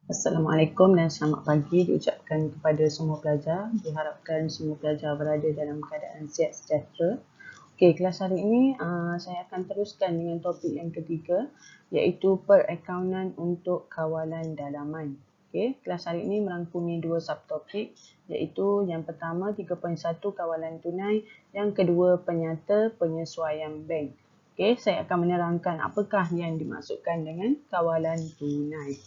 Assalamualaikum dan selamat pagi diucapkan kepada semua pelajar. Diharapkan semua pelajar berada dalam keadaan sihat sejahtera. Okey, kelas hari ini saya akan teruskan dengan topik yang ketiga iaitu perakaunan untuk kawalan dalaman. Okey, kelas hari ini merangkumi dua subtopik iaitu yang pertama 3.1 kawalan tunai, yang kedua penyata penyesuaian bank. Okey, saya akan menerangkan apakah yang dimaksudkan dengan kawalan tunai.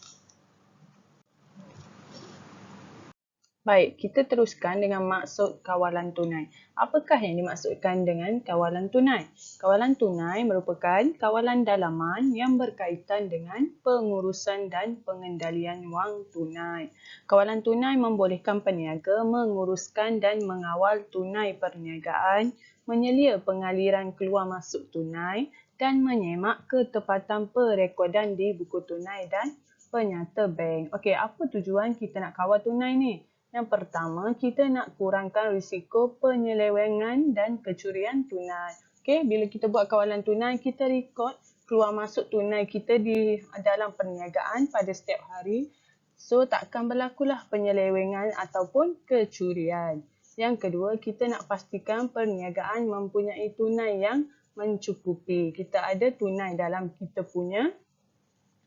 Baik, kita teruskan dengan maksud kawalan tunai. Apakah yang dimaksudkan dengan kawalan tunai? Kawalan tunai merupakan kawalan dalaman yang berkaitan dengan pengurusan dan pengendalian wang tunai. Kawalan tunai membolehkan peniaga menguruskan dan mengawal tunai perniagaan, menyelia pengaliran keluar masuk tunai dan menyemak ketepatan perekodan di buku tunai dan penyata bank. Okey, apa tujuan kita nak kawal tunai ni? Yang pertama, kita nak kurangkan risiko penyelewengan dan kecurian tunai. Okey, bila kita buat kawalan tunai, kita rekod keluar masuk tunai kita di dalam perniagaan pada setiap hari. So, takkan berlakulah penyelewengan ataupun kecurian. Yang kedua, kita nak pastikan perniagaan mempunyai tunai yang mencukupi. Kita ada tunai dalam kita punya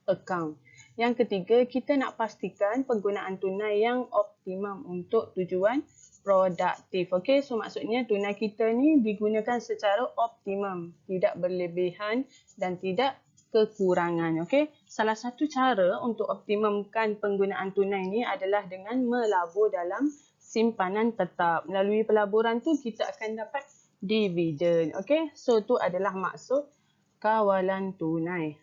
akaun. Yang ketiga, kita nak pastikan penggunaan tunai yang optimum untuk tujuan produktif. Okey, so maksudnya tunai kita ni digunakan secara optimum, tidak berlebihan dan tidak kekurangan. Okey, salah satu cara untuk optimumkan penggunaan tunai ni adalah dengan melabur dalam simpanan tetap. Melalui pelaburan tu kita akan dapat dividen. Okey, so tu adalah maksud kawalan tunai.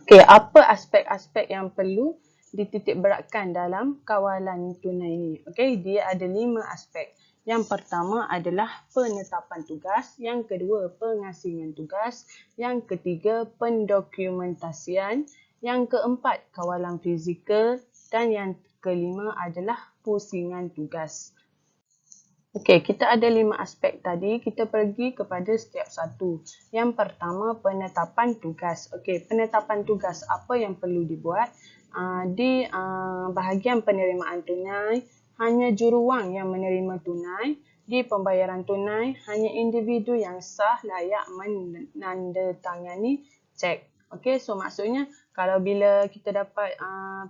Okey, apa aspek-aspek yang perlu dititikberatkan dalam kawalan tunai ini? Okey, dia ada 5 aspek. Yang pertama adalah penetapan tugas, yang kedua pengasingan tugas, yang ketiga pendokumentasian, yang keempat kawalan fizikal dan yang kelima adalah pusingan tugas. Okey, kita ada 5 aspek tadi, kita pergi kepada setiap satu. Yang pertama, penetapan tugas. Okey, penetapan tugas apa yang perlu dibuat? Di bahagian penerimaan tunai, hanya juruwang yang menerima tunai. Di pembayaran tunai, hanya individu yang sah layak menandatangani cek. Okey, so maksudnya kalau bila kita dapat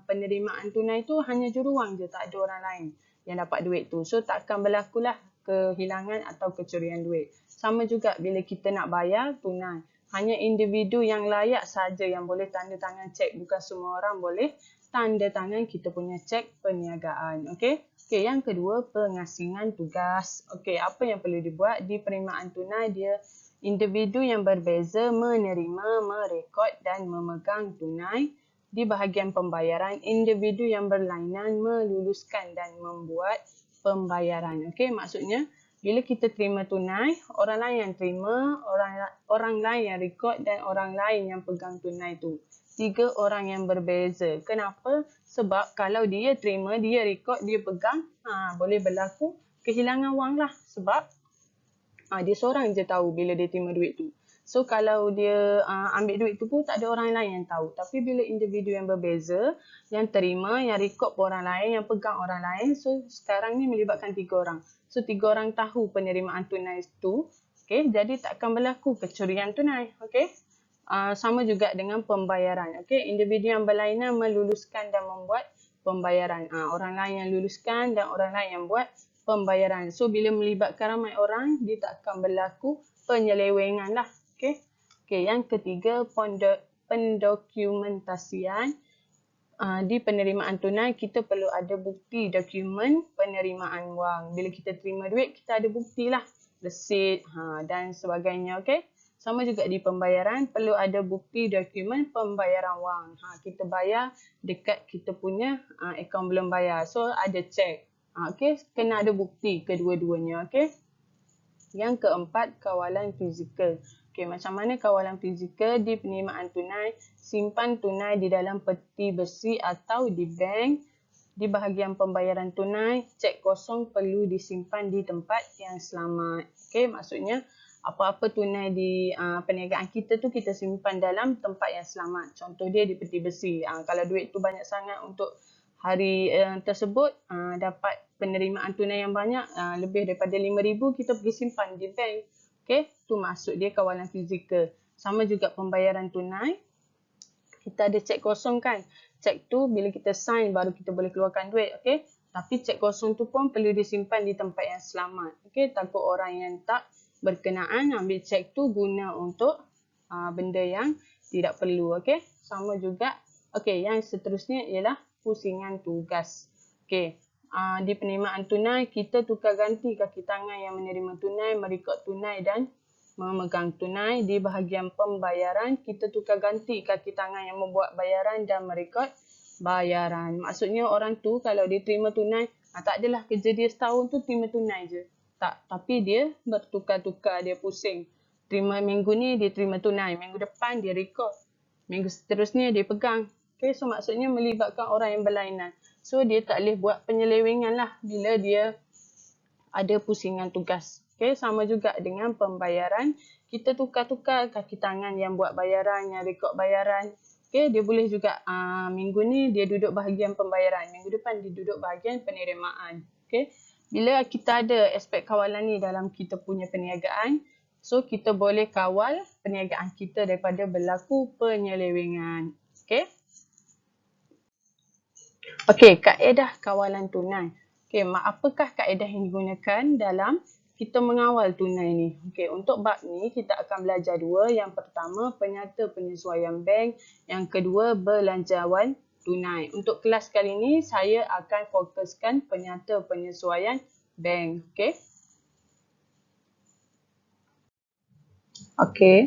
penerimaan tunai tu hanya juruwang je, tak ada orang lain yang dapat duit tu. So takkan berlakulah kehilangan atau kecurian duit. Sama juga bila kita nak bayar tunai. Hanya individu yang layak saja yang boleh tanda tangan cek. Bukan semua orang boleh tanda tangan kita punya cek perniagaan. Okey. Okey, yang kedua pengasingan tugas. Okey, apa yang perlu dibuat di penerimaan tunai dia individu yang berbeza menerima, merekod dan memegang tunai. Di bahagian pembayaran, individu yang berlainan meluluskan dan membuat pembayaran. Okey, maksudnya bila kita terima tunai, orang lain yang terima, orang lain yang rekod dan orang lain yang pegang tunai tu. 3 orang yang berbeza. Kenapa? Sebab kalau dia terima, dia rekod, dia pegang, boleh berlaku kehilangan wang lah. Sebab dia seorang je tahu bila dia terima duit tu. So kalau dia ambil duit tu pun tak ada orang lain yang tahu. Tapi bila individu yang berbeza, yang terima, yang rekod pun orang lain, yang pegang orang lain. So sekarang ni melibatkan 3 orang. So 3 orang tahu penerimaan tunai tu. Okay, jadi takkan berlaku kecurian tunai. Okay. Sama juga dengan pembayaran. Okay, individu yang berlainan meluluskan dan membuat pembayaran. Orang lain yang luluskan dan orang lain yang buat pembayaran. So bila melibatkan ramai orang, dia tak akan berlaku penyelewengan lah. Okey. Okey, yang ketiga pendokumentasian. Di penerimaan tunai kita perlu ada bukti dokumen penerimaan wang. Bila kita terima duit, kita ada bukti lah, resit dan sebagainya. Okey. Sama juga di pembayaran, perlu ada bukti dokumen pembayaran wang. Kita bayar dekat kita punya akaun belum bayar. So ada cek. Okey, kena ada bukti kedua-duanya. Okey. Yang keempat, kawalan fizikal. Okey, macam mana kawalan fizikal di penerimaan tunai? Simpan tunai di dalam peti besi atau di bank. Di bahagian pembayaran tunai, cek kosong perlu disimpan di tempat yang selamat. Okey, maksudnya apa-apa tunai di perniagaan kita tu kita simpan dalam tempat yang selamat. Contoh dia di peti besi. Kalau duit tu banyak sangat untuk hari tersebut, dapat penerimaan tunai yang banyak, lebih daripada 5,000, kita pergi simpan di bank. Okay, tu maksud dia kawalan fizikal. Sama juga pembayaran tunai. Kita ada cek kosong kan. Cek tu bila kita sign baru kita boleh keluarkan duit. Okay. Tapi cek kosong tu pun perlu disimpan di tempat yang selamat. Okay. Takut orang yang tak berkenaan ambil cek tu guna untuk benda yang tidak perlu. Okay. Sama juga. Okay. Yang seterusnya ialah pusingan tugas. Okay. Di penerimaan tunai, kita tukar ganti kaki tangan yang menerima tunai, merekod tunai dan memegang tunai. Di bahagian pembayaran, kita tukar ganti kaki tangan yang membuat bayaran dan merekod bayaran. Maksudnya orang tu kalau dia terima tunai, tak adalah kerja dia setahun tu terima tunai je. Tak, tapi dia bertukar-tukar, dia pusing. Terima minggu ni dia terima tunai, minggu depan dia rekod, minggu seterusnya dia pegang. Okay, so maksudnya melibatkan orang yang berlainan. So dia tak boleh buat penyelewengan lah bila dia ada pusingan tugas. Okay, sama juga dengan pembayaran. Kita tukar-tukar kaki tangan yang buat bayaran, yang rekod bayaran. Okay, dia boleh juga minggu ni dia duduk bahagian pembayaran. Minggu depan dia duduk bahagian penerimaan. Okay, bila kita ada aspek kawalan ni dalam kita punya perniagaan, so kita boleh kawal perniagaan kita daripada berlaku penyelewengan. Okay. Okay, kaedah kawalan tunai. Okay, apakah kaedah yang digunakan dalam kita mengawal tunai ni? Okay, untuk bab ni kita akan belajar dua. Yang pertama, penyata penyesuaian bank. Yang kedua, belanjawan tunai. Untuk kelas kali ni, saya akan fokuskan penyata penyesuaian bank. Okay. Okay,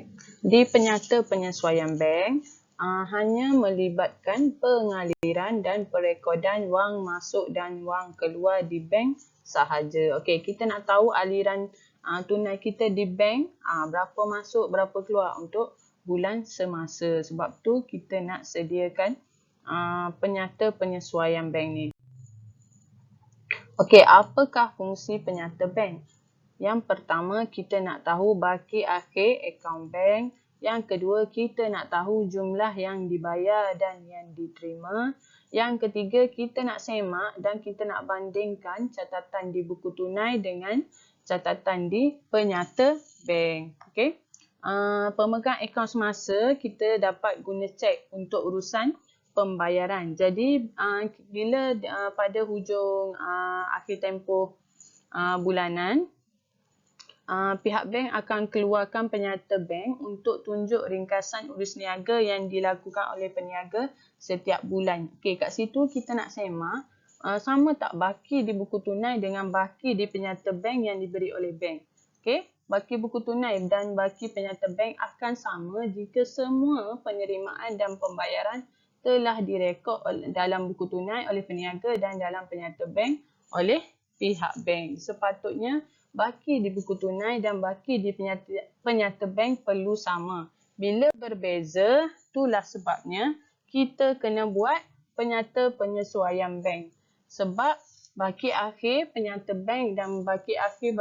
di penyata penyesuaian bank, hanya melibatkan pengaliran dan perekodan wang masuk dan wang keluar di bank sahaja. Okey, kita nak tahu aliran tunai kita di bank, berapa masuk, berapa keluar untuk bulan semasa. Sebab tu kita nak sediakan penyata penyesuaian bank ni. Okey, apakah fungsi penyata bank? Yang pertama, kita nak tahu baki akhir akaun bank. Yang kedua, kita nak tahu jumlah yang dibayar dan yang diterima. Yang ketiga, kita nak semak dan kita nak bandingkan catatan di buku tunai dengan catatan di penyata bank. Okay. Pemegang akaun semasa, kita dapat guna cek untuk urusan pembayaran. Jadi, bila pada hujung akhir tempoh bulanan, pihak bank akan keluarkan penyata bank untuk tunjuk ringkasan urus niaga yang dilakukan oleh peniaga setiap bulan. Okey, kat situ kita nak semak sama tak baki di buku tunai dengan baki di penyata bank yang diberi oleh bank. Okey, baki buku tunai dan baki penyata bank akan sama jika semua penerimaan dan pembayaran telah direkod dalam buku tunai oleh peniaga dan dalam penyata bank oleh pihak bank. Sepatutnya baki di buku tunai dan baki di penyata bank perlu sama. Bila berbeza, itulah sebabnya kita kena buat penyata penyesuaian bank. Sebab baki akhir penyata bank dan baki akhir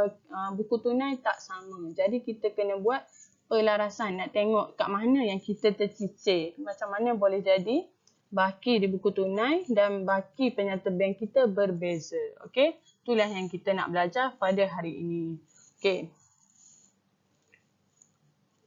buku tunai tak sama. Jadi kita kena buat pelarasan, nak tengok kat mana yang kita tercicir. Macam mana boleh jadi baki di buku tunai dan baki penyata bank kita berbeza. Okey, itulah yang kita nak belajar pada hari ini. Okey.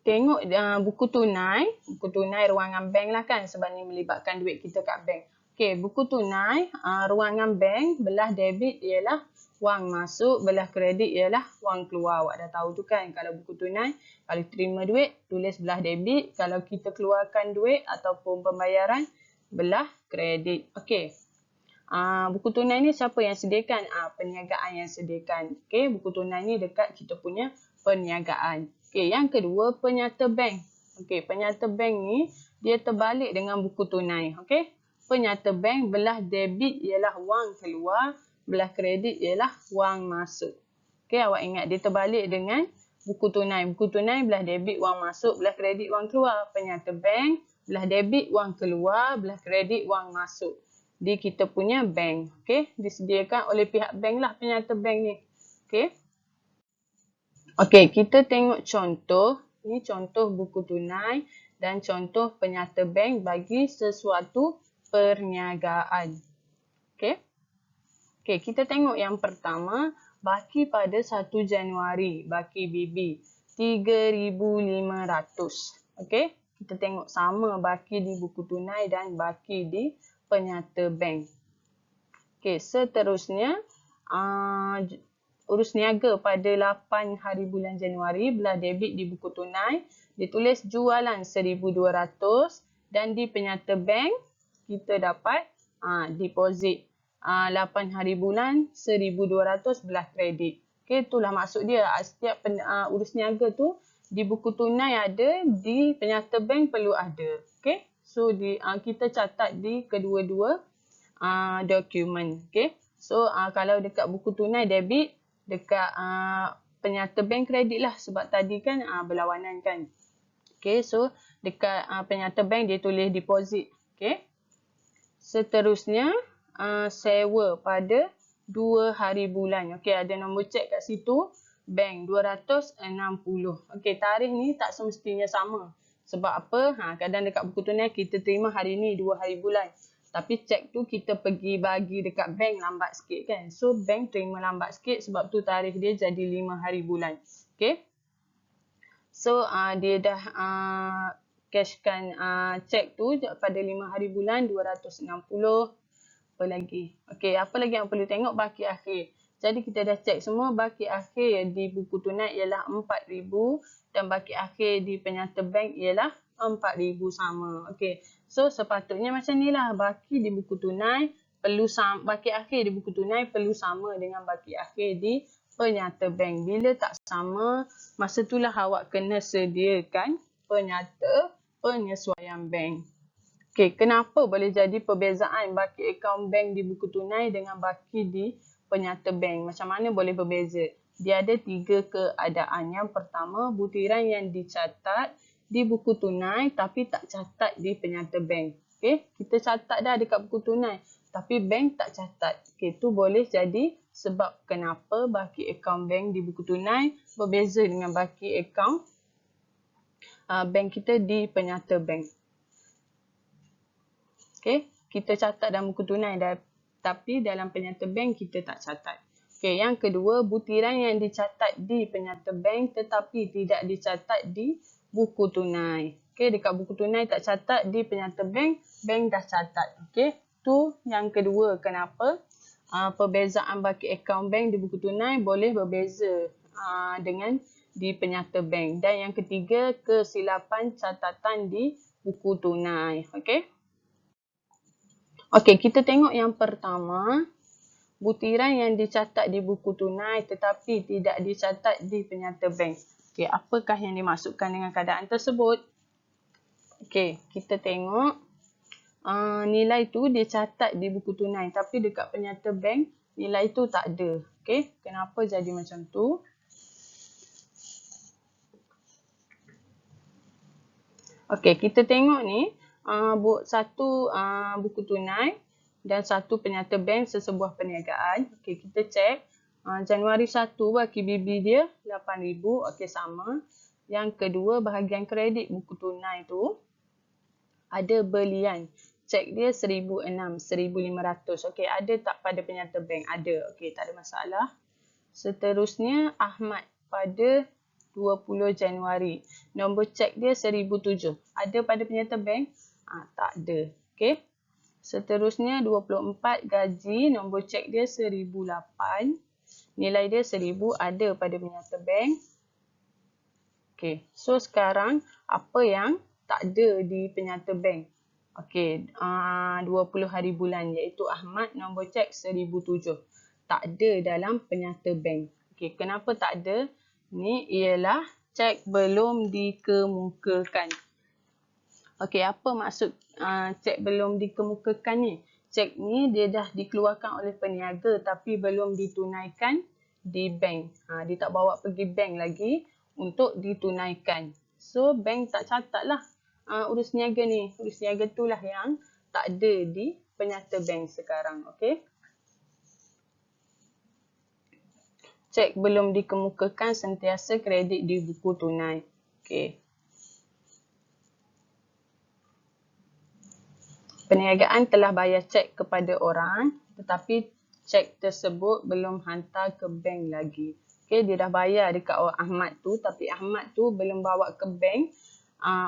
Tengok buku tunai ruangan bank lah kan, sebab ni melibatkan duit kita kat bank. Okey, buku tunai ruangan bank, belah debit ialah wang masuk, belah kredit ialah wang keluar. Awak dah tahu tu kan, kalau buku tunai, kalau terima duit, tulis belah debit. Kalau kita keluarkan duit ataupun pembayaran, belah kredit. Okey. Buku tunai ni siapa yang sediakan? Perniagaan yang sediakan. Okey, buku tunai ni dekat kita punya perniagaan. Okey, yang kedua, penyata bank. Okey, penyata bank ni dia terbalik dengan buku tunai. Okey, penyata bank belah debit ialah wang keluar, belah kredit ialah wang masuk. Okey, awak ingat dia terbalik dengan buku tunai. Buku tunai belah debit wang masuk, belah kredit wang keluar. Penyata bank belah debit wang keluar, belah kredit wang masuk. Di kita punya bank. Okey, disediakan oleh pihak bank lah penyata bank ni. Okey. Okey, kita tengok contoh. Ini contoh buku tunai dan contoh penyata bank bagi sesuatu perniagaan. Okey. Okey, kita tengok yang pertama, baki pada 1 Januari, baki BB 3,500. Okey, kita tengok sama baki di buku tunai dan baki di penyata bank. Okey, seterusnya urus niaga pada 8 hari bulan Januari, belah debit di buku tunai, ditulis jualan 1,200 dan di penyata bank kita dapat deposit 8 hari bulan 1,200 belah kredit. Okey, itulah maksud dia. Setiap urus niaga tu di buku tunai ada, di penyata bank perlu ada. Okey, so kita catat di kedua-dua dokumen. Okey, so kalau dekat buku tunai debit, dekat penyata bank kredit lah sebab tadi kan berlawanan kan. Okey, so dekat penyata bank dia tulis deposit. Okey, seterusnya sewa pada 2 hari bulan. Okey, ada nombor cek kat situ, bank 260. Okey, tarikh ni tak semestinya sama. Sebab apa? Kadang dekat buku tunai kita terima hari ni 2 hari bulan. Tapi cek tu kita pergi bagi dekat bank lambat sikit kan. So bank terima lambat sikit sebab tu tarikh dia jadi 5 hari bulan. Okey. So dia dah cashkan cek tu pada 5 hari bulan 260. Apa lagi? Okey, apa lagi yang perlu tengok? Baki akhir. Jadi kita dah cek semua baki akhir di buku tunai ialah 4,000 dan baki akhir di penyata bank ialah 4,000 sama. Okey. So sepatutnya macam ni lah, baki di buku tunai perlu sama, baki akhir di buku tunai perlu sama dengan baki akhir di penyata bank. Bila tak sama, masa itulah awak kena sediakan penyata penyesuaian bank. Okey, kenapa boleh jadi perbezaan baki akaun bank di buku tunai dengan baki di penyata bank? Macam mana boleh berbeza? Dia ada 3 keadaan. Yang pertama, butiran yang dicatat di buku tunai tapi tak catat di penyata bank. Okey, kita catat dah dekat buku tunai tapi bank tak catat. Okey, tu boleh jadi sebab kenapa baki akaun bank di buku tunai berbeza dengan baki akaun bank kita di penyata bank. Okey, kita catat dalam buku tunai tapi dalam penyata bank kita tak catat. Okey, yang kedua, butiran yang dicatat di penyata bank tetapi tidak dicatat di buku tunai. Okey, dekat buku tunai tak catat, di penyata bank, bank dah catat. Okey, tu yang kedua kenapa perbezaan baki akaun bank di buku tunai boleh berbeza dengan di penyata bank. Dan yang ketiga, kesilapan catatan di buku tunai. Okey. Okey, kita tengok yang pertama. Butiran yang dicatat di buku tunai tetapi tidak dicatat di penyata bank. Okey, apakah yang dimaksudkan dengan keadaan tersebut? Okey, kita tengok nilai tu dicatat di buku tunai tapi dekat penyata bank nilai tu tak ada. Okey, kenapa jadi macam tu? Okey, kita tengok ni satu buku tunai dan satu penyata bank sesebuah perniagaan. Okey, kita cek. Januari 1 baki BB dia 8,000. Okey, sama. Yang kedua, bahagian kredit buku tunai tu ada belian. Cek dia 1,600, 1,500. Okey, ada tak pada penyata bank? Ada. Okey, tak ada masalah. Seterusnya, Ahmad pada 20 Januari. Nombor cek dia 1,007. Ada pada penyata bank? Tak ada. Okey. Seterusnya 24 gaji, nombor cek dia 1,008. Nilai dia 1,000, ada pada penyata bank. Okey, so sekarang apa yang tak ada di penyata bank? Okey, 20 hari bulan iaitu Ahmad, nombor cek 1,007. Tak ada dalam penyata bank. Okey, kenapa tak ada? Ni ialah cek belum dikemukakan. Okey, apa maksud cek belum dikemukakan ni? Cek ni dia dah dikeluarkan oleh peniaga tapi belum ditunaikan di bank. Dia tak bawa pergi bank lagi untuk ditunaikan. So, bank tak catat lah urus niaga ni. Urus niaga tu lah yang tak ada di penyata bank sekarang. Okey. cek belum dikemukakan sentiasa kredit di buku tunai. Okey. Perniagaan telah bayar cek kepada orang tetapi cek tersebut belum hantar ke bank lagi. Okey, dia dah bayar dekat orang Ahmad tu tapi Ahmad tu belum bawa ke bank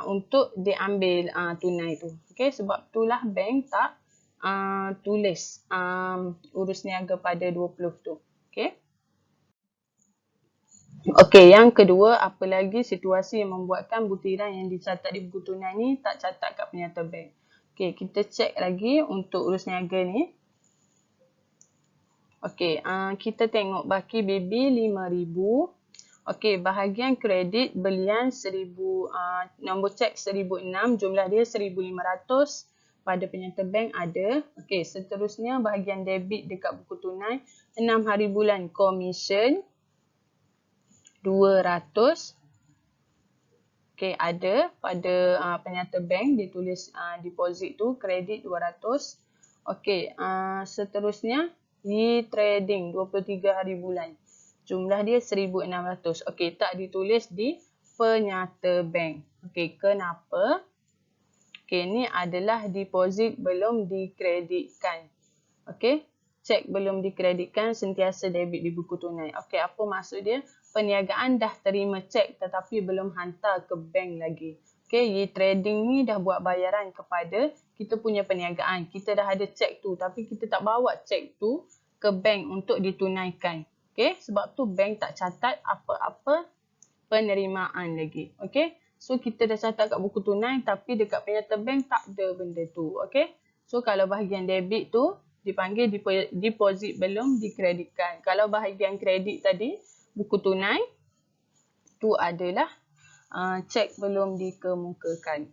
untuk diambil tunai tu. Okey, sebab itulah bank tak tulis urus niaga pada 20 tu. Okey. Okey, yang kedua, apa lagi situasi yang membuatkan butiran yang dicatat di buku tunai ni tak catat kat penyata bank. Okey, kita cek lagi untuk urus niaga ni. Okey, kita tengok baki baby 5,000. Okey, bahagian kredit belian 1,000, nombor cek 1,006, jumlah dia 1,500 pada penyata bank ada. Okey, seterusnya bahagian debit dekat buku tunai 6 hari bulan komisen 200. Okey, ada pada penyata bank dia tulis deposit tu kredit 200. Okey, seterusnya trading 23 hari bulan. Jumlah dia 1,600. Okey, tak ditulis di penyata bank. Okey, kenapa? Okey, ni adalah deposit belum dikreditkan. Okey, cek belum dikreditkan sentiasa debit di buku tunai. Okey, apa maksud dia? Perniagaan dah terima cek tetapi belum hantar ke bank lagi. Okey, trading ni dah buat bayaran kepada kita punya perniagaan. Kita dah ada cek tu tapi kita tak bawa cek tu ke bank untuk ditunaikan. Okey, sebab tu bank tak catat apa-apa penerimaan lagi. Okey, so kita dah catat kat buku tunai tapi dekat penyata bank tak ada benda tu. Okey, so kalau bahagian debit tu dipanggil deposit belum dikreditkan. Kalau bahagian kredit tadi, buku tunai, tu adalah cek belum dikemukakan.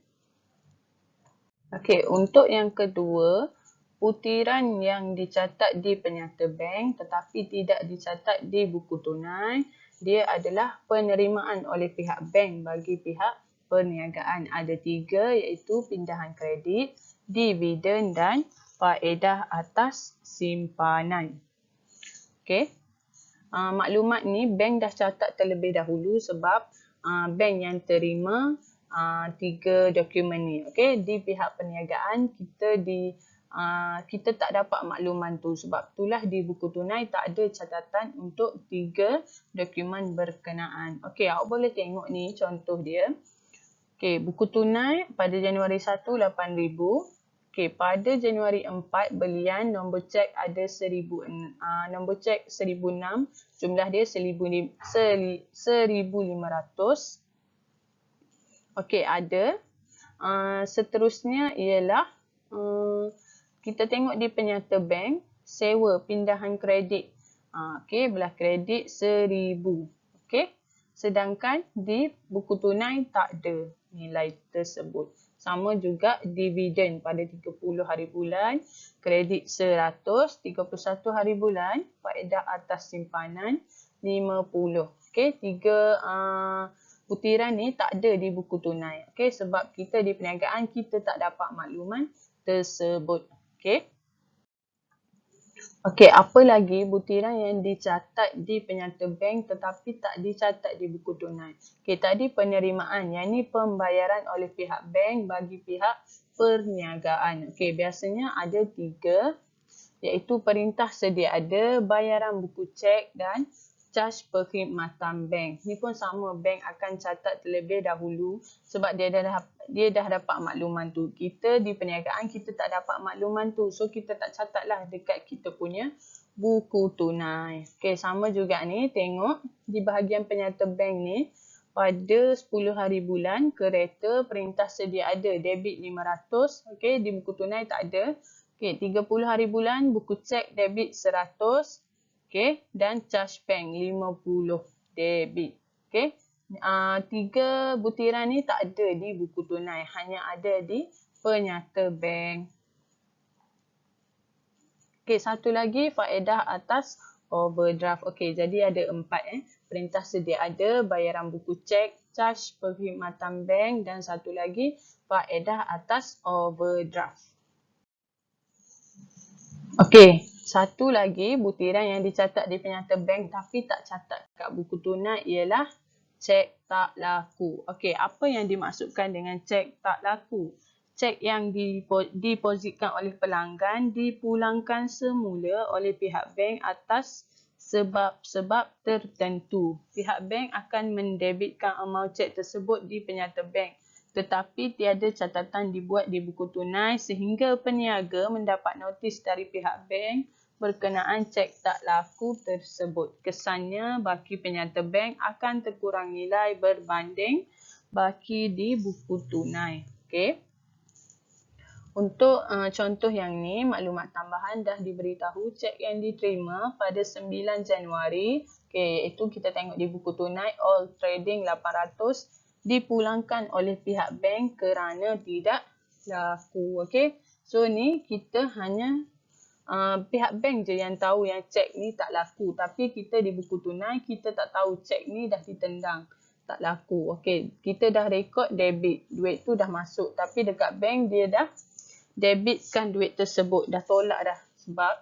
Okey, untuk yang kedua, butiran yang dicatat di penyata bank tetapi tidak dicatat di buku tunai, dia adalah penerimaan oleh pihak bank bagi pihak perniagaan. Ada 3 iaitu pindahan kredit, dividen dan faedah atas simpanan. Okey. Maklumat ni bank dah catat terlebih dahulu sebab bank yang terima 3 dokumen ni. Okey, di pihak perniagaan kita tak dapat makluman tu sebab itulah di buku tunai tak ada catatan untuk 3 dokumen berkenaan. Okey, awak boleh tengok ni contoh dia. Okey, buku tunai pada Januari 1 8,000. Okey, pada Januari 4 belian nombor cek ada 1,000, nombor cek 1,006, jumlah dia 1,500. Okey, ada. Seterusnya ialah kita tengok di penyata bank sewa pindahan kredit. Okey, belah kredit 1,000. Okey. Sedangkan di buku tunai tak ada nilai tersebut. Sama juga dividen pada 30 hari bulan, kredit 100, 31 hari bulan, faedah atas simpanan 50. Okey, 3 butiran ni tak ada di buku tunai. Okey, sebab kita di perniagaan kita tak dapat makluman tersebut. Okey. Okey, apa lagi butiran yang dicatat di penyata bank tetapi tak dicatat di buku tunai. Okey, tadi penerimaan, yang ni pembayaran oleh pihak bank bagi pihak perniagaan. Okey, biasanya ada 3 iaitu perintah sedia ada, bayaran buku cek dan caj perkhidmatan bank. Ni pun sama, bank akan catat terlebih dahulu sebab dia dah dapat makluman tu. Kita di perniagaan kita tak dapat makluman tu. So kita tak catatlah dekat kita punya buku tunai. Okey, sama juga ni, tengok di bahagian penyata bank ni pada 10 hari bulan kereta perintah sedia ada debit 500. Okey, di buku tunai tak ada. Okey, 30 hari bulan buku cek debit 100. Okey, dan caj bank 50 debit. Okey. 3 butiran ni tak ada di buku tunai, hanya ada di penyata bank. Okey, satu lagi faedah atas overdraft. Okey, jadi ada 4 perintah sedia ada, bayaran buku cek, caj perkhidmatan bank dan satu lagi faedah atas overdraft. Okey, Satu lagi butiran yang dicatat di penyata bank tapi tak catat kat buku tunai ialah cek tak laku. Okey, apa yang dimaksudkan dengan cek tak laku? Cek yang dipositkan oleh pelanggan dipulangkan semula oleh pihak bank atas sebab-sebab tertentu. Pihak bank akan mendebitkan amaun cek tersebut di penyata bank, tetapi tiada catatan dibuat di buku tunai sehingga peniaga mendapat notis dari pihak bank berkenaan cek tak laku tersebut. Kesannya, baki penyata bank akan terkurang nilai berbanding baki di buku tunai. Okey. Untuk contoh yang ni, maklumat tambahan dah diberitahu cek yang diterima pada 9 Januari. Okay, iaitu kita tengok di buku tunai all trading 800 dipulangkan oleh pihak bank kerana tidak laku. Okay, so ni kita hanya pihak bank je yang tahu yang cek ni tak laku. Tapi kita di buku tunai kita tak tahu cek ni dah ditendang. Tak laku. Okay, kita dah rekod debit. Duit tu dah masuk. Tapi dekat bank dia dah debitkan duit tersebut, dah tolak dah sebab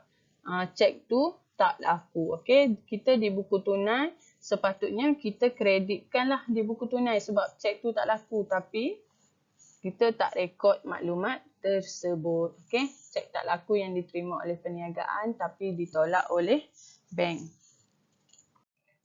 cek tu tak laku. Okey, kita di buku tunai sepatutnya kita kreditkanlah di buku tunai sebab cek tu tak laku, tapi kita tak rekod maklumat tersebut. Okey, cek tak laku yang diterima oleh perniagaan tapi ditolak oleh bank.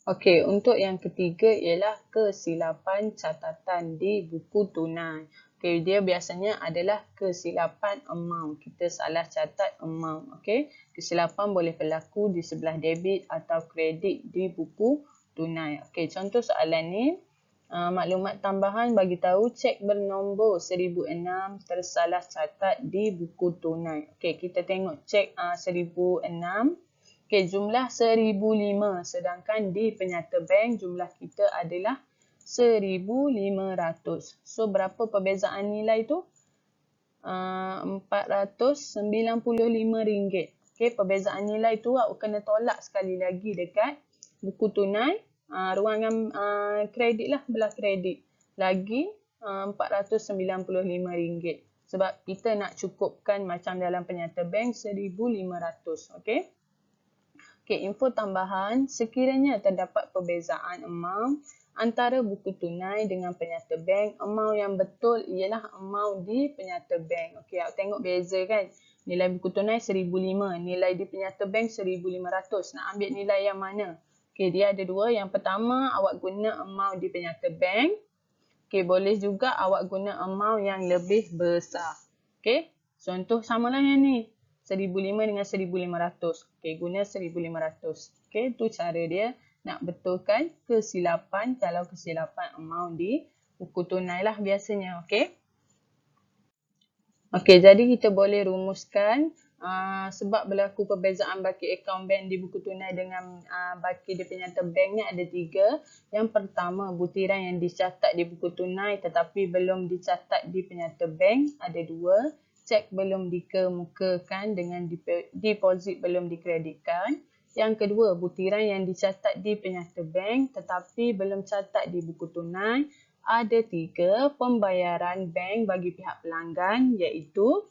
Okey, untuk yang ketiga ialah kesilapan catatan di buku tunai. Okey, dia biasanya adalah kesilapan amount. Kita salah catat amount. Okey, kesilapan boleh berlaku di sebelah debit atau kredit di buku tunai. Okey, contoh soalan ni, maklumat tambahan bagi tahu cek bernombor 1006 tersalah catat di buku tunai. Okey, kita tengok cek 1006. Okey, jumlah 1005 sedangkan di penyata bank jumlah kita adalah 1,500. So, berapa perbezaan nilai tu? RM495. Okey, perbezaan nilai tu awak kena tolak sekali lagi dekat buku tunai. Ruangan kredit lah, belah kredit. Lagi RM495. Sebab kita nak cukupkan macam dalam penyata bank 1,500. Okey. Okey, info tambahan, sekiranya terdapat perbezaan amount antara buku tunai dengan penyata bank, amount yang betul ialah amount di penyata bank. Okey, awak tengok beza kan? Nilai buku tunai 1,005, nilai di penyata bank 1,500. Nak ambil nilai yang mana? Okey, dia ada dua. Yang pertama, awak guna amount di penyata bank. Okey, boleh juga awak guna amount yang lebih besar. Okey, contoh samalah yang ni. 1,005 dengan 1,500. Okey, guna 1,500. Okey, tu cara dia nak betulkan kesilapan kalau kesilapan amount di buku tunai lah biasanya. Okey. Okey, jadi kita boleh rumuskan sebab berlaku perbezaan baki akaun bank di buku tunai dengan baki di penyata bank ni ada 3. Yang pertama, butiran yang dicatat di buku tunai tetapi belum dicatat di penyata bank ada 2. Cek belum dikemukakan dengan deposit belum dikreditkan. Yang kedua, butiran yang dicatat di penyata bank tetapi belum catat di buku tunai ada 3. Pembayaran bank bagi pihak pelanggan iaitu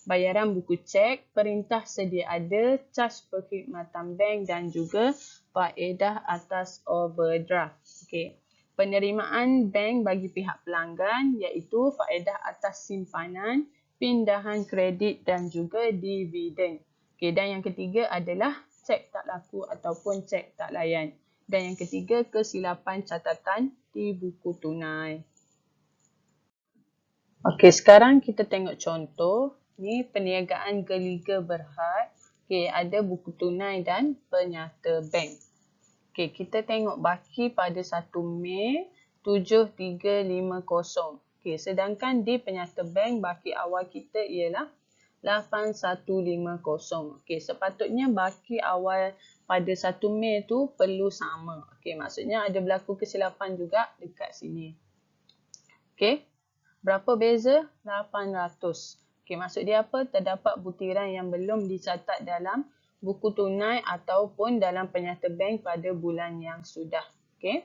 bayaran buku cek, perintah sedia ada, caj perkhidmatan bank dan juga faedah atas overdraft. Okey. Penerimaan bank bagi pihak pelanggan iaitu faedah atas simpanan, pindahan kredit dan juga dividen. Okey, dan yang ketiga adalah cek tak laku ataupun cek tak layan. Dan yang ketiga, kesilapan catatan di buku tunai. Okey, sekarang kita tengok contoh. Ni perniagaan Geliga Berhad. Okey, ada buku tunai dan penyata bank. Okey, kita tengok baki pada 1 Mei 7350. Okey, sedangkan di penyata bank baki awal kita ialah 8150. Okey, sepatutnya baki awal pada 1 Mei tu perlu sama. Okey, maksudnya ada berlaku kesilapan juga dekat sini. Okey, berapa beza? 800. Okey, maksud dia apa? Terdapat butiran yang belum dicatat dalam buku tunai ataupun dalam penyata bank pada bulan yang sudah. Okey.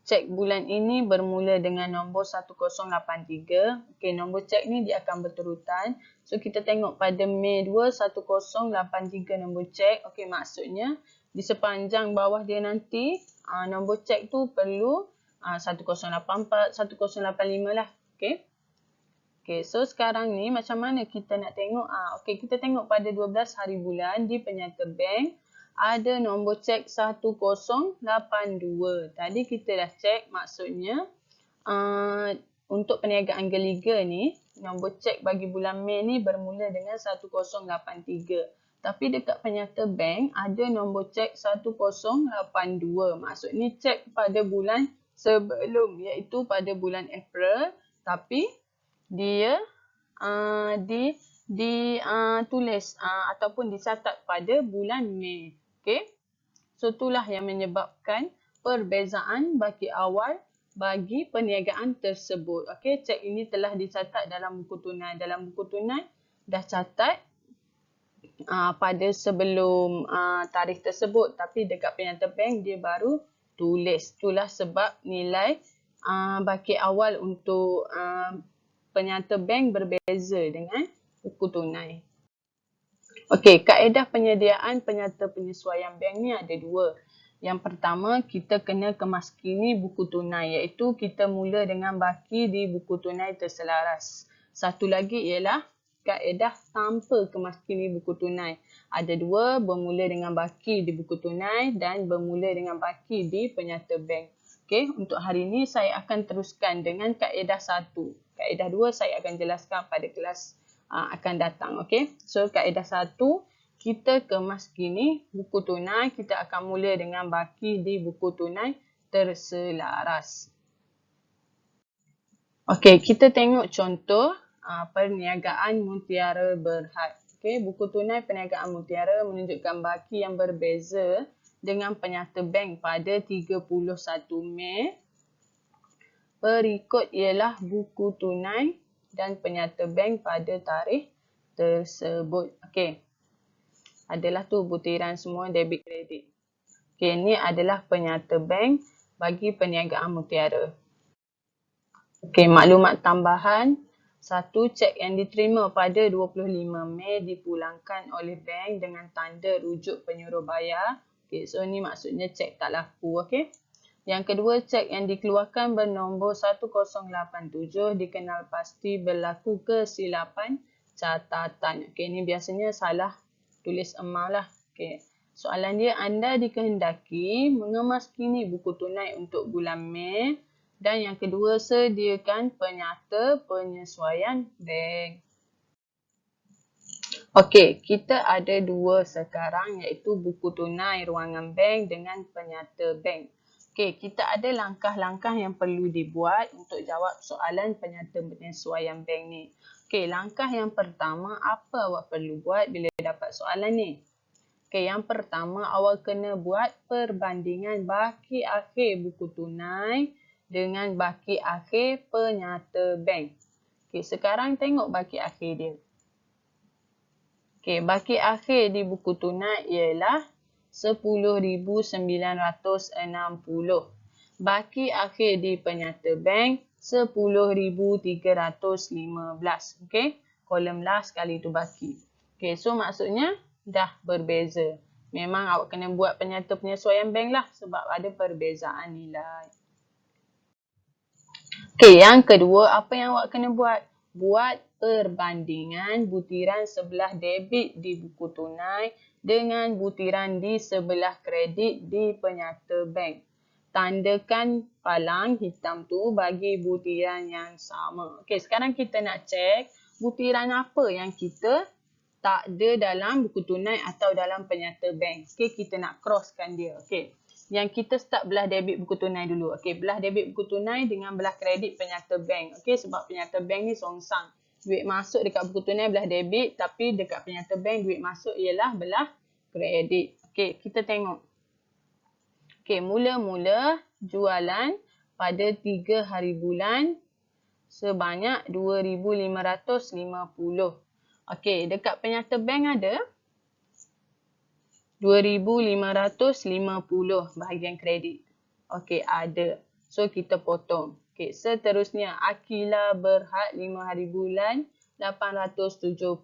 cek bulan ini bermula dengan nombor 1083. Okey, nombor cek ni dia akan berterutan. So, kita tengok pada Mei 2, 1083 nombor cek. Okey, maksudnya di sepanjang bawah dia nanti, nombor cek tu perlu 1084, 1085 lah. Okey. Okey, so sekarang ni macam mana kita nak tengok? Okey, kita tengok pada 12 hari bulan di penyata bank. Ada nombor cek 1082. Tadi kita dah cek, maksudnya untuk perniagaan geliga ni, nombor cek bagi bulan Mei ni bermula dengan 1083. Tapi dekat penyata bank ada nombor cek 1082. Maksudnya cek pada bulan sebelum, iaitu pada bulan April. Tapi dia ditulis ataupun dicatat pada bulan Mei. Okey. So, itulah yang menyebabkan perbezaan baki awal bagi perniagaan tersebut. Okey, cek ini telah dicatat dalam buku tunai. Dalam buku tunai dah catat pada sebelum tarikh tersebut. Tapi dekat penyata bank dia baru tulis. Itulah sebab nilai baki awal untuk penyata bank berbeza dengan buku tunai. Okey, kaedah penyediaan penyata penyesuaian bank ni ada dua. Yang pertama, kita kena kemaskini buku tunai, iaitu kita mula dengan baki di buku tunai terselaras. Satu lagi ialah kaedah tanpa kemaskini buku tunai. Ada dua, bermula dengan baki di buku tunai dan bermula dengan baki di penyata bank. Okey, untuk hari ini saya akan teruskan dengan kaedah satu. Kaedah dua saya akan jelaskan pada kelas akan datang. Okey, so kaedah satu, kita kemaskini buku tunai. Kita akan mula dengan baki di buku tunai terselaras. Okey, kita tengok contoh perniagaan Mutiara Berhad. Okey, buku tunai perniagaan Mutiara menunjukkan baki yang berbeza dengan penyata bank pada 31 Mei. Berikut ialah buku tunai dan penyata bank pada tarikh tersebut. Okey. Adalah tu butiran semua debit kredit. Okey, ini adalah penyata bank bagi perniagaan Mutiara. Okey, maklumat tambahan. Satu, cek yang diterima pada 25 Mei dipulangkan oleh bank dengan tanda rujuk penyuruh bayar. Okey, so ni maksudnya cek tak laku. Okey. Yang kedua, cek yang dikeluarkan bernombor 1087 dikenal pasti berlaku kesilapan catatan. Okey, ni biasanya salah tulis amount lah. Okey. Soalan dia, anda dikehendaki mengemaskini buku tunai untuk bulan Mei. Dan yang kedua, sediakan penyata penyesuaian bank. Okey, kita ada dua sekarang, iaitu buku tunai ruangan bank dengan penyata bank. Okey, kita ada langkah-langkah yang perlu dibuat untuk jawab soalan penyata penyesuaian bank ni. Okey, langkah yang pertama, apa awak perlu buat bila dapat soalan ni? Okey, yang pertama, awak kena buat perbandingan baki akhir buku tunai dengan baki akhir penyata bank. Okey, sekarang tengok baki akhir dia. Okey, baki akhir di buku tunai ialah 10,960. Baki akhir di penyata bank 10,315. Okey, kolom last kali tu baki. Okey, so maksudnya dah berbeza. Memang awak kena buat penyata penyesuaian bank lah sebab ada perbezaan nilai. Okey, yang kedua, apa yang awak kena buat? Buat perbandingan butiran sebelah debit di buku tunai dengan butiran di sebelah kredit di penyata bank. Tandakan palang hitam tu bagi butiran yang sama. Okey, sekarang kita nak cek butiran apa yang kita tak ada dalam buku tunai atau dalam penyata bank. Okey, kita nak crosskan dia. Okey, yang kita start belah debit buku tunai dulu. Okey, belah debit buku tunai dengan belah kredit penyata bank. Okey, sebab penyata bank ni songsang. Duit masuk dekat buku tunai belah debit, tapi dekat penyata bank duit masuk ialah belah kredit. Okey, kita tengok. Okey, mula-mula jualan pada 3 hari bulan sebanyak 2,550. Okey, dekat penyata bank ada 2,550 bahagian kredit. Okey, ada. So, kita potong. Okay, seterusnya, Akila Berhad 5 hari bulan 870.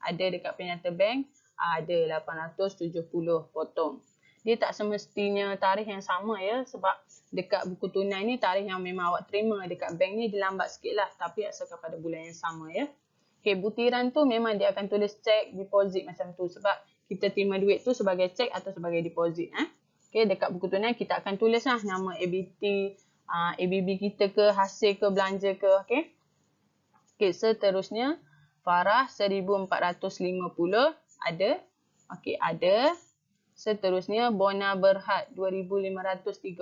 Ada dekat penyata bank? Ada 870. Potong. Dia tak semestinya tarikh yang sama ya. Sebab dekat buku tunai ni tarikh yang memang awak terima dekat bank ni dia lambat sikit lah. Tapi asalkan pada bulan yang sama ya. Okay, butiran tu memang dia akan tulis cek, deposit macam tu. Sebab kita terima duit tu sebagai cek atau sebagai deposit. Okay, dekat buku tunai kita akan tulis lah nama ABT, ABB kita ke, hasil ke, belanja ke. Okay. Okay, seterusnya Farah 1450 ada. Okay, ada. Seterusnya Bona Berhad 2530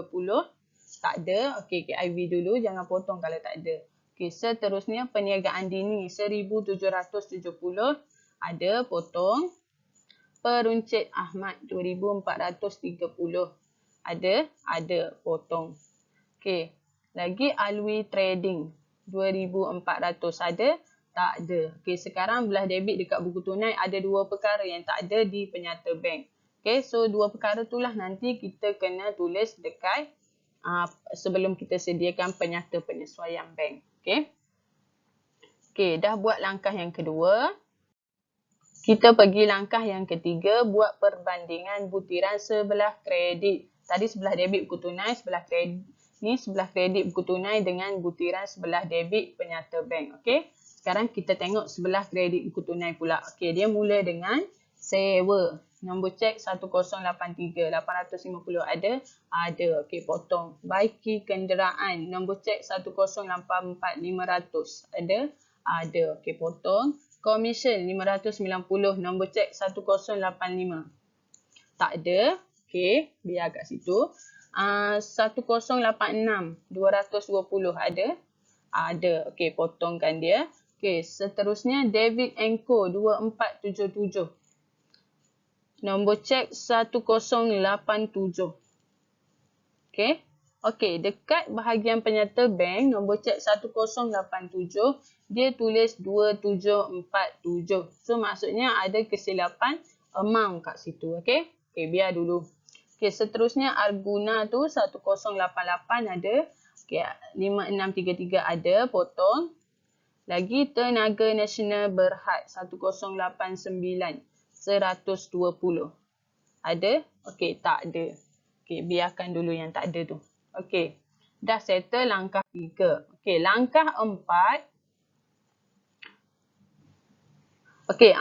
tak ada. Okay, KIV dulu, jangan potong kalau tak ada. Okay, seterusnya Perniagaan Dini 1770 ada, potong. Peruncit Ahmad 2430 ada, potong. Okay, lagi Alwi Trading 2400 ada, tak ada. Okay, sekarang belah debit dekat buku tunai ada dua perkara yang tak ada di penyata bank. Okay, so dua perkara itulah nanti kita kena tulis dekat sebelum kita sediakan penyata penyesuaian bank. Okay. Okay, dah buat langkah yang kedua. Kita pergi langkah yang ketiga, buat perbandingan butiran sebelah kredit. Tadi sebelah debit buku tunai, sebelah kredit ni sebelah kredit buku tunai dengan butiran sebelah debit penyata bank. Okey. Sekarang kita tengok sebelah kredit buku tunai pula. Okey, dia mula dengan sewa. Nombor cek 1083, 850 ada? Ada. Okey, potong. Baiki kenderaan. Nombor cek 1084, 500 ada? Ada. Okey, potong. Komisen 590, nombor cek 1085. Tak ada. Okey, biar kat situ. 1086, 220 ada? Ada. Okey, potongkan dia. Okey, seterusnya David & Co 2477. Nombor cek 1087. Okey. Okey, dekat bahagian penyata bank, nombor cek 1087, dia tulis 2747. So, maksudnya ada kesilapan amount kat situ. Okey. Okey, biar dulu. Okey, seterusnya Arguna tu 1088 ada. Okey, 5633 ada, potong. Lagi Tenaga Nasional Berhad 1089, 120. Ada? Okey, tak ada. Okey, biarkan dulu yang tak ada tu. Okey, dah settle langkah 3. Okey, langkah 4. Okey,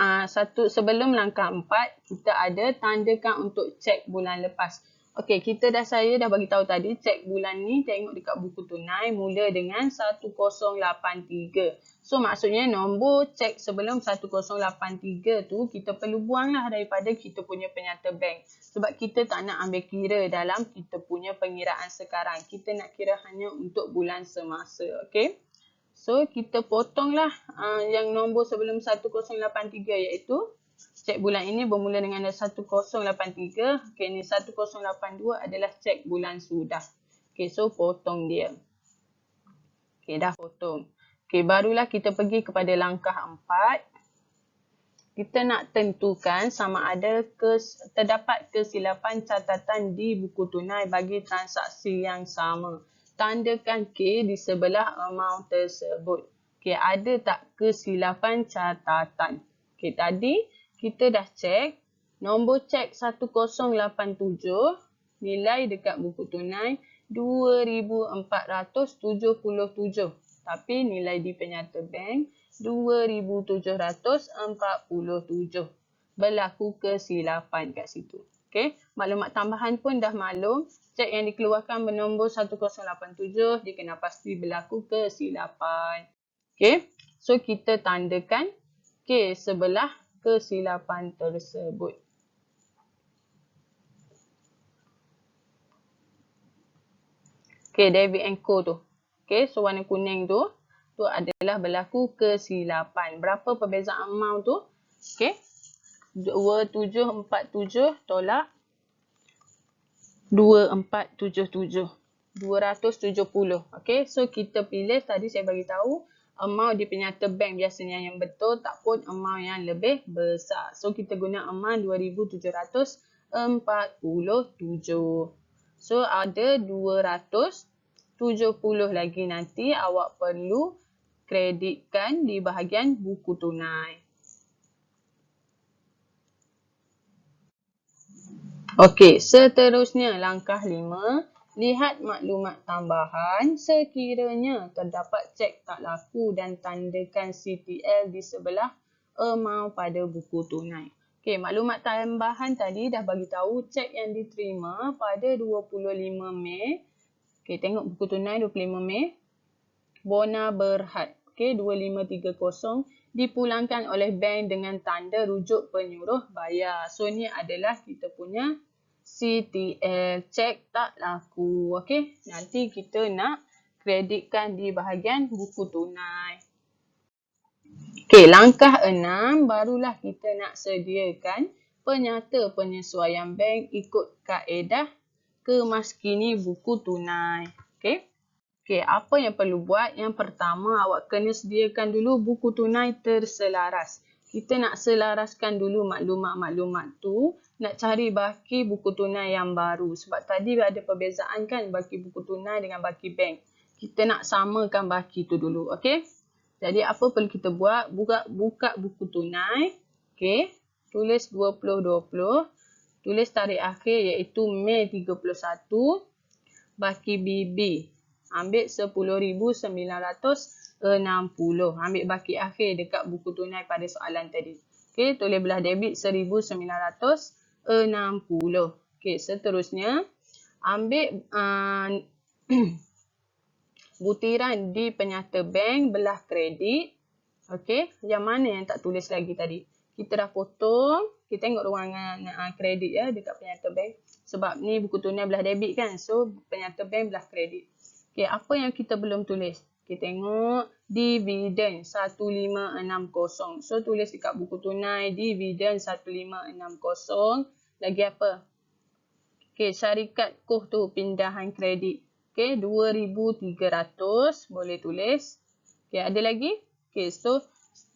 sebelum langkah 4, kita ada tandakan untuk cek bulan lepas. Okey, saya dah bagi tahu tadi, cek bulan ni tengok dekat buku tunai mula dengan 1083. So, maksudnya nombor cek sebelum 1083 tu kita perlu buanglah daripada kita punya penyata bank. Sebab kita tak nak ambil kira dalam kita punya pengiraan sekarang. Kita nak kira hanya untuk bulan semasa. Okey. So, kita potonglah yang nombor sebelum 1083 iaitu cek bulan ini bermula dengan 1083. Okey, ni 1082 adalah cek bulan sudah. Okey, so potong dia. Okey, dah potong. Okey, barulah kita pergi kepada langkah 4. Kita nak tentukan sama ada terdapat kesilapan catatan di buku tunai bagi transaksi yang sama. Tandakan K di sebelah amount tersebut. Okey, ada tak kesilapan catatan? Okey, tadi kita dah cek. Nombor cek 1087, nilai dekat buku tunai 2477. Tapi nilai di penyata bank 2747. Berlaku kesilapan kat situ. Okey, maklumat tambahan pun dah maklum. Cek yang dikeluarkan bernombor 1087 dikena pasti berlaku kesilapan. Okey, so kita tandakan K sebelah kesilapan tersebut. Okey, David & Co tu. Okey, so warna kuning tu adalah berlaku kesilapan. Berapa perbezaan amount tu? Okey, 2747 tolak 2477. 270. Okey, so kita pilih tadi saya bagi tahu amount di penyata bank biasanya yang betul tak pun amount yang lebih besar. So kita guna amount 2747. So ada 200 70 lagi nanti awak perlu kreditkan di bahagian buku tunai. Okey, seterusnya langkah 5. Lihat maklumat tambahan. Sekiranya terdapat cek tak laku dan tandakan CTL di sebelah amount pada buku tunai. Okey, maklumat tambahan tadi dah bagi tahu cek yang diterima pada 25 Mei. Okey, tengok buku tunai 25 Mei. Bona Berhad. Okey, 2530 dipulangkan oleh bank dengan tanda rujuk penyuruh bayar. So, ni adalah kita punya CTL, cek tak laku. Okey, nanti kita nak kreditkan di bahagian buku tunai. Okey, langkah 6, barulah kita nak sediakan penyata penyesuaian bank ikut kaedah kemaskini buku tunai. Okey. Okey, apa yang perlu buat? Yang pertama, awak kena sediakan dulu buku tunai terselaras. Kita nak selaraskan dulu maklumat-maklumat tu, nak cari baki buku tunai yang baru. Sebab tadi ada perbezaan kan baki buku tunai dengan baki bank. Kita nak samakan baki tu dulu, okey? Jadi apa perlu kita buat? Buka buku tunai. Okey, tulis 2020, tulis tarikh akhir iaitu Mei 31, baki BB. Ambil 10,960. Ambil baki akhir dekat buku tunai pada soalan tadi. Okey, tulis belah debit 1,960. Okey, seterusnya ambil butiran di penyata bank belah kredit. Okey, yang mana yang tak tulis lagi tadi? Kita dah potong. Kita tengok ruangan kredit ya dekat penyata bank. Sebab ni buku tunai belah debit kan. So, penyata bank belah kredit. Okey, apa yang kita belum tulis? Kita tengok dividen 1560. So, tulis dekat buku tunai dividen 1560. Lagi apa? Okey, syarikat Koh tu pindahan kredit. Okey, 2,300 boleh tulis. Okey, ada lagi? Okey, so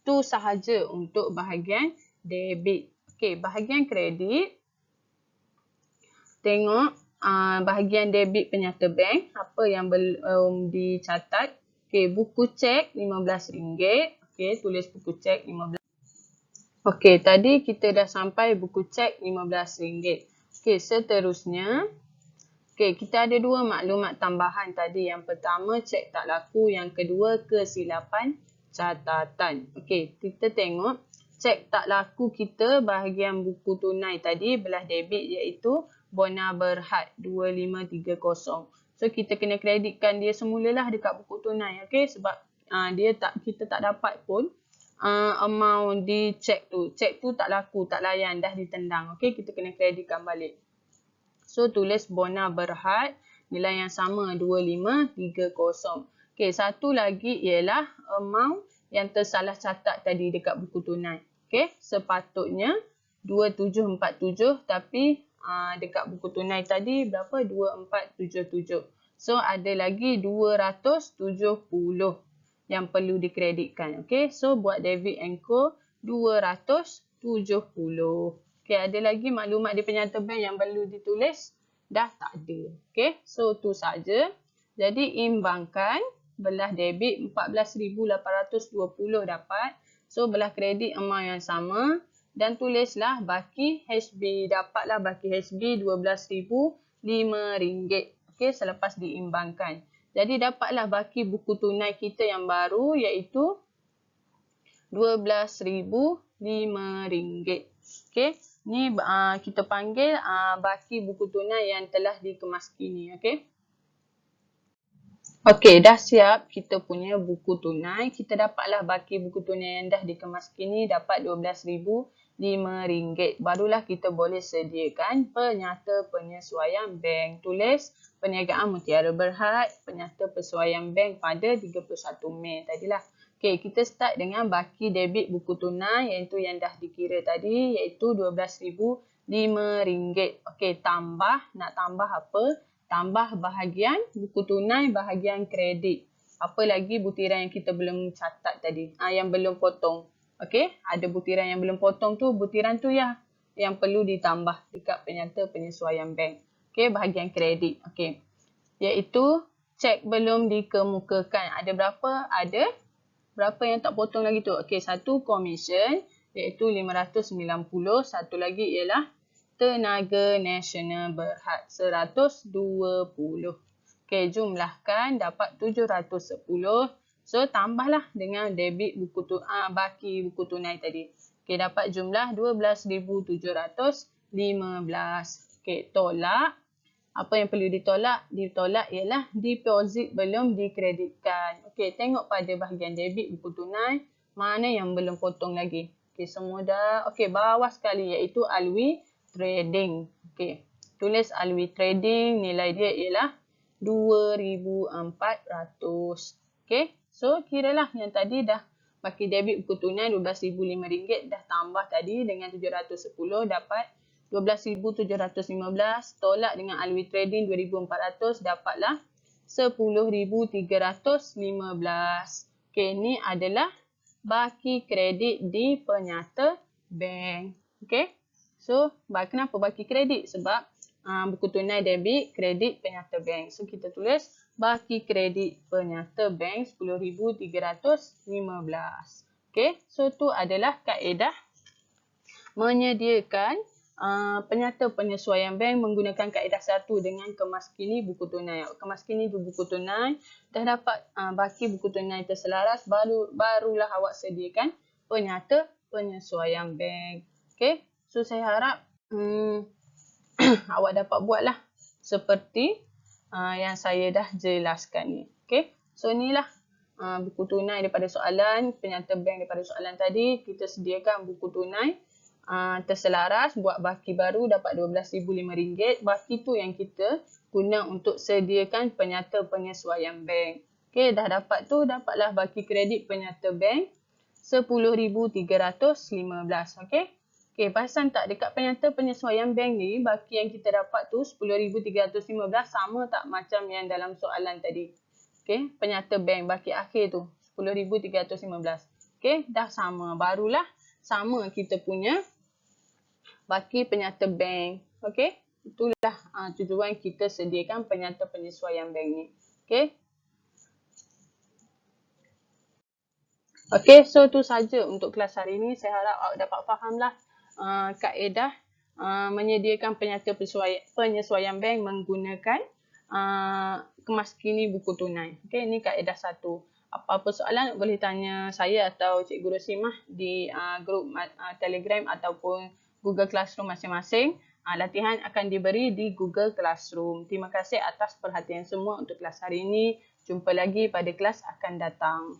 tu sahaja untuk bahagian debit. Okey, bahagian kredit. Tengok bahagian debit penyata bank, apa yang belum dicatat. Okey, buku cek RM15. Okey, tulis buku cek RM15. Okey, tadi kita dah sampai buku cek RM15. Okey, seterusnya. Okey, kita ada dua maklumat tambahan tadi. Yang pertama, cek tak laku. Yang kedua, kesilapan catatan. Okey, kita tengok cek tak laku kita bahagian buku tunai tadi belah debit iaitu Bona Berhad 2530. So, kita kena kreditkan dia semulalah dekat buku tunai. Okey, sebab kita tak dapat pun amount di cek tu. Cek tu tak laku, tak layan, dah ditendang. Okey, kita kena kreditkan balik. So, tulis Bona Berhad, nilai yang sama 2530. Okey, satu lagi ialah amount yang tersalah catat tadi dekat buku tunai. Okey, sepatutnya 2747 tapi dekat buku tunai tadi berapa? 2477. So, ada lagi 270 yang perlu dikreditkan. Okey, so buat debit and co 270. Okey, ada lagi maklumat di penyata bank yang perlu ditulis? Dah tak ada. Okey, so tu saja. Jadi, imbangkan belah debit 14,820 dapat. So, belah kredit amount yang sama. Dan tulislah baki HB. Dapatlah baki HB RM12,005. Okey, selepas diimbangkan. Jadi, dapatlah baki buku tunai kita yang baru iaitu RM12,005. Okey, ni kita panggil baki buku tunai yang telah dikemaskini. Okey. Okey, dah siap kita punya buku tunai. Kita dapatlah baki buku tunai yang dah dikemaskini dapat RM12,005. Barulah kita boleh sediakan penyata penyesuaian bank. Tulis perniagaan Mutiara Berhad, penyata penyesuaian bank pada 31 Mei tadilah. Okey, kita start dengan baki debit buku tunai iaitu yang dah dikira tadi iaitu RM12,005. Okey, nak tambah apa? Tambah bahagian buku tunai, bahagian kredit. Apa lagi butiran yang kita belum catat tadi? Yang belum potong. Okey, ada butiran yang belum potong tu, butiran tu ya yang perlu ditambah dekat penyata penyesuaian bank. Okey, bahagian kredit. Okey, iaitu cek belum dikemukakan. Ada berapa? Ada berapa yang tak potong lagi tu? Okey, satu komisen iaitu 590. Satu lagi ialah tenaga nasional berhad 120. Okey, jumlahkan dapat 710. So, tambahlah dengan debit baki buku tunai tadi. Okey, dapat jumlah 12,715. Okey, tolak. Apa yang perlu ditolak? Ditolak ialah deposit belum dikreditkan. Okey, tengok pada bahagian debit buku tunai, mana yang belum potong lagi. Okey, semua dah. Okey, bawah sekali iaitu Alwi Trading. Okey, tulis Alwi Trading, nilai dia ialah 2,400. Okey, so kiralah yang tadi dah baki debit buku tunai RM12,005 dah tambah tadi dengan 710 dapat 12,715, tolak dengan Alwi Trading 2,400 dapatlah 10,315. Okey, ni adalah baki kredit di penyata bank. Okey. So, kenapa baki kredit? Sebab buku tunai debit, kredit penyata bank. So, kita tulis baki kredit penyata bank 10,315. Okey. So, tu adalah kaedah menyediakan penyata penyesuaian bank menggunakan kaedah 1 dengan kemaskini buku tunai. Kemaskini buku tunai dah dapat baki buku tunai terselaras, barulah awak sediakan penyata penyesuaian bank. Okey. So, saya harap awak dapat buatlah seperti yang saya dah jelaskan ni. Okey. So, inilah buku tunai daripada soalan, penyata bank daripada soalan tadi. Kita sediakan buku tunai terselaras, buat baki baru dapat RM12,005. Baki tu yang kita guna untuk sediakan penyata penyesuaian bank. Okey, dah dapat tu, dapatlah baki kredit penyata bank 10,315. Okey. Okey, perasan tak dekat penyata penyesuaian bank ni, baki yang kita dapat tu 10,315 sama tak macam yang dalam soalan tadi. Okey, penyata bank baki akhir tu 10,315. Okey, dah sama. Barulah sama kita punya baki penyata bank. Okey, itulah tujuan kita sediakan penyata penyesuaian bank ni. Okey. Okey, so tu saja untuk kelas hari ini. Saya harap awak dapat fahamlah kaedah menyediakan penyata penyesuaian bank menggunakan kemaskini buku tunai. Okey, ini kaedah 1. Apa-apa soalan boleh tanya saya atau Cikgu Rosimah di grup Telegram ataupun Google Classroom masing-masing. Latihan akan diberi di Google Classroom. Terima kasih atas perhatian semua untuk kelas hari ini. Jumpa lagi pada kelas akan datang.